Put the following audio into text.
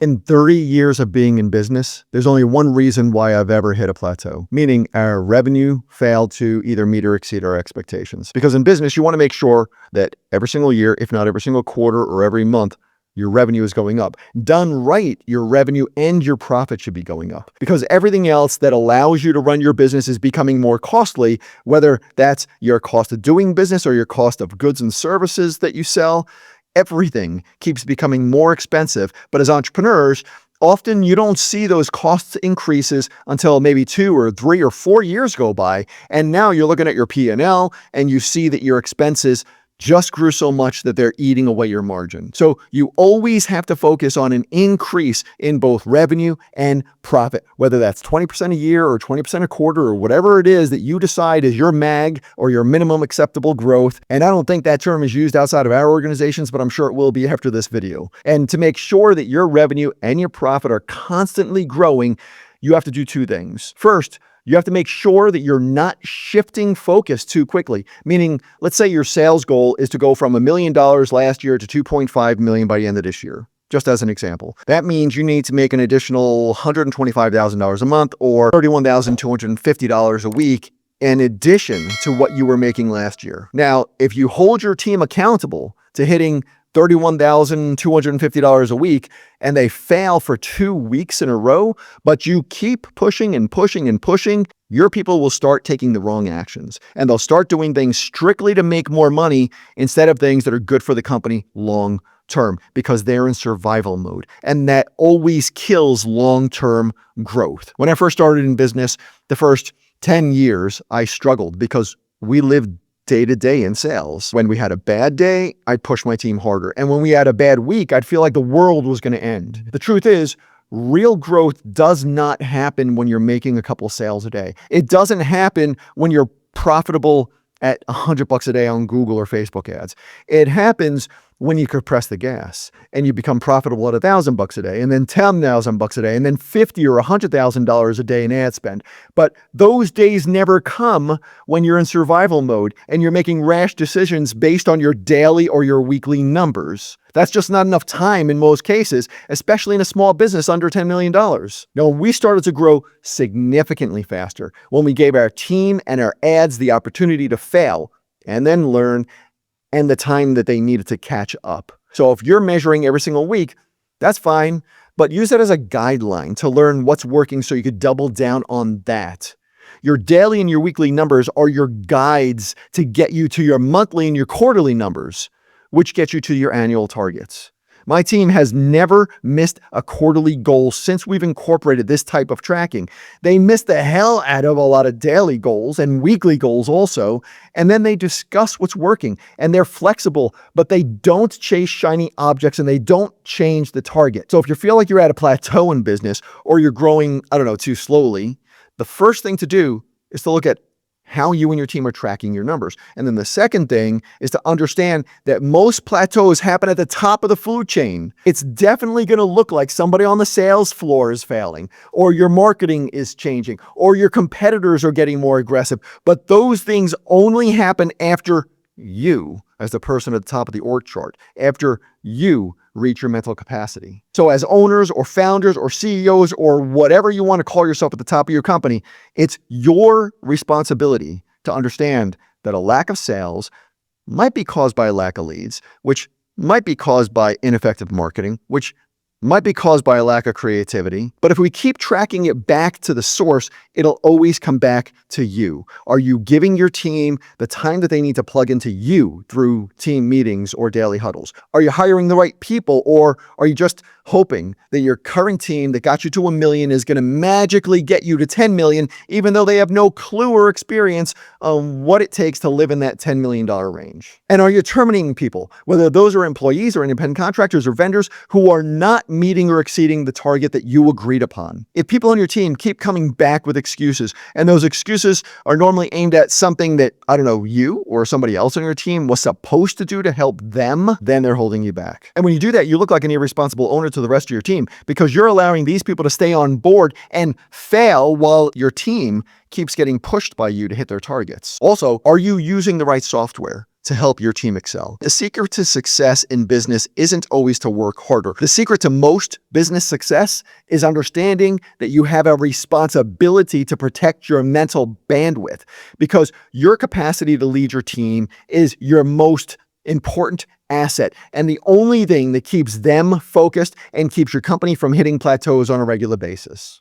In 30 years of being in business, there's only one reason why I've ever hit a plateau, meaning our revenue failed to either meet or exceed our expectations. Because in business, you want to make sure that every single year, if not every single quarter or every month, your revenue is going up. Done right, your revenue and your profit should be going up, because everything else that allows you to run your business is becoming more costly, whether that's your cost of doing business or your cost of goods and services that you sell. Everything keeps becoming more expensive. But as entrepreneurs, often you don't see those cost increases until maybe 2 or 3 or 4 years go by. And now you're looking at your P&L and you see that your expenses just grew so much that they're eating away your margin. So you always have to focus on an increase in both revenue and profit, whether that's 20% a year or 20% a quarter or whatever it is that you decide is your MAG or your minimum acceptable growth. And I don't think that term is used outside of our organizations, but I'm sure it will be after this video. And to make sure that your revenue and your profit are constantly growing, you have to do 2 things. First, you have to make sure that you're not shifting focus too quickly. Meaning, let's say your sales goal is to go from $1 million last year to 2.5 million by the end of this year. Just as an example. That means you need to make an additional $125,000 a month or $31,250 a week in addition to what you were making last year. Now, if you hold your team accountable to hitting $31,250 a week and they fail for 2 weeks in a row, but you keep pushing and pushing and pushing, your people will start taking the wrong actions and they'll start doing things strictly to make more money instead of things that are good for the company long term, because they're in survival mode. And that always kills long-term growth. When I first started in business, the first 10 years, I struggled because we lived day to day in sales. When we had a bad day, I'd push my team harder. And when we had a bad week, I'd feel like the world was going to end. The truth is, real growth does not happen when you're making a couple sales a day. It doesn't happen when you're profitable at $100 a day on Google or Facebook ads. It happens when you could press the gas and you become profitable at $1,000 a day and then $10,000 a day and then $50,000 or $100,000 a day in ad spend. But those days never come when you're in survival mode and you're making rash decisions based on your daily or your weekly numbers. That's just not enough time in most cases, especially in a small business under $10 million. Now, we started to grow significantly faster when we gave our team and our ads the opportunity to fail and then learn, and the time that they needed to catch up. So if you're measuring every single week, that's fine, but use that as a guideline to learn what's working so you could double down on that. Your daily and your weekly numbers are your guides to get you to your monthly and your quarterly numbers, which get you to your annual targets. My team has never missed a quarterly goal since we've incorporated this type of tracking. They miss the hell out of a lot of daily goals and weekly goals also, and then they discuss what's working, and they're flexible, but they don't chase shiny objects and they don't change the target. So if you feel like you're at a plateau in business or you're growing, too slowly, the first thing to do is to look at how you and your team are tracking your numbers. And then the second thing is to understand that most plateaus happen at the top of the food chain. It's definitely going to look like somebody on the sales floor is failing, or your marketing is changing, or your competitors are getting more aggressive. But those things only happen after you, as the person at the top of the org chart, after you reach your mental capacity. So as owners or founders or CEOs or whatever you want to call yourself at the top of your company, it's your responsibility to understand that a lack of sales might be caused by a lack of leads, which might be caused by ineffective marketing, which might be caused by a lack of creativity. But if we keep tracking it back to the source, it'll always come back to you. Are you giving your team the time that they need to plug into you through team meetings or daily huddles? Are you hiring the right people, or are you just hoping that your current team that got you to $1 million is going to magically get you to 10 million, even though they have no clue or experience on what it takes to live in that $10 million range? And are you terminating people, whether those are employees or independent contractors or vendors, who are not meeting or exceeding the target that you agreed upon? If people on your team keep coming back with excuses, and those excuses are normally aimed at something that, you or somebody else on your team was supposed to do to help them, then they're holding you back. And when you do that, you look like an irresponsible owner to the rest of your team, because you're allowing these people to stay on board and fail while your team keeps getting pushed by you to hit their targets. Also, are you using the right software? to help your team excel. The secret to success in business isn't always to work harder. The secret to most business success is understanding that you have a responsibility to protect your mental bandwidth, because your capacity to lead your team is your most important asset and the only thing that keeps them focused and keeps your company from hitting plateaus on a regular basis.